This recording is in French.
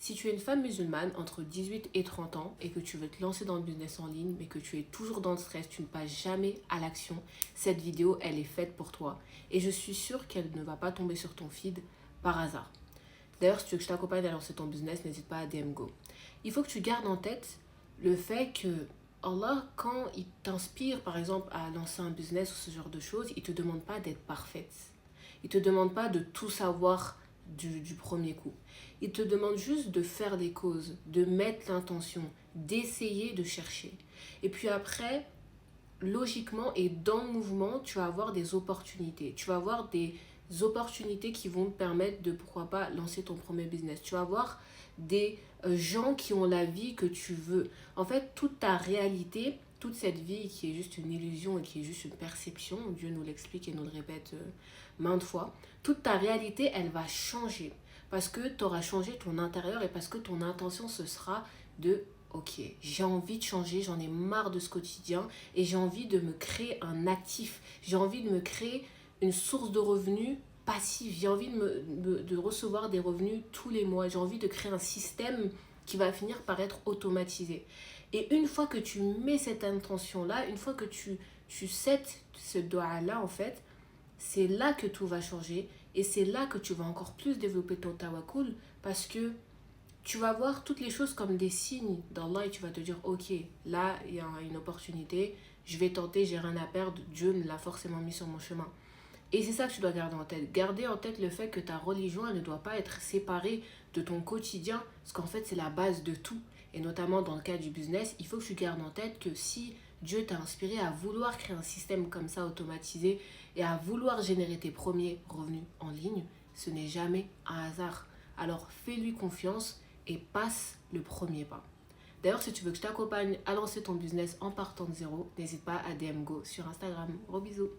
Si tu es une femme musulmane entre 18 et 30 ans et que tu veux te lancer dans le business en ligne, mais que tu es toujours dans le stress, tu ne passes jamais à l'action, cette vidéo, elle est faite pour toi. Et je suis sûre qu'elle ne va pas tomber sur ton feed par hasard. D'ailleurs, si tu veux que je t'accompagne à lancer ton business, n'hésite pas à DM Go. Il faut que tu gardes en tête le fait que Allah, quand il t'inspire, par exemple, à lancer un business ou ce genre de choses, il ne te demande pas d'être parfaite. Il ne te demande pas de tout savoir du premier coup. Il te demande juste de faire des causes, de mettre l'intention, d'essayer de chercher. Et puis après, logiquement et dans le mouvement, tu vas avoir des opportunités. Tu vas avoir des opportunités qui vont te permettre de, pourquoi pas, lancer ton premier business. Tu vas avoir des gens qui ont la vie que tu veux. En fait, toute ta réalité, toute cette vie qui est juste une illusion et qui est juste une perception, Dieu nous l'explique et nous le répète maintes fois, toute ta réalité, elle va changer. Parce que tu auras changé ton intérieur et parce que ton intention, ce sera de ok, j'ai envie de changer, j'en ai marre de ce quotidien et j'ai envie de me créer un actif. J'ai envie de me créer une source de revenus passif. J'ai envie de recevoir des revenus tous les mois. J'ai envie de créer un système qui va finir par être automatisé. Et une fois que tu mets cette intention-là, une fois que tu sets ce doigt-là, en fait, c'est là que tout va changer et c'est là que tu vas encore plus développer ton tawakkul parce que tu vas voir toutes les choses comme des signes d'Allah et tu vas te dire ok, là il y a une opportunité, je vais tenter, j'ai rien à perdre, Dieu me l'a forcément mis sur mon chemin. Et c'est ça que tu dois garder en tête. Garder en tête le fait que ta religion elle ne doit pas être séparée de ton quotidien parce qu'en fait c'est la base de tout. Et notamment dans le cas du business, il faut que tu gardes en tête que si Dieu t'a inspiré à vouloir créer un système comme ça automatisé et à vouloir générer tes premiers revenus en ligne, ce n'est jamais un hasard. Alors fais-lui confiance et passe le premier pas. D'ailleurs, si tu veux que je t'accompagne à lancer ton business en partant de zéro, n'hésite pas à DM Go sur Instagram. Gros bisous.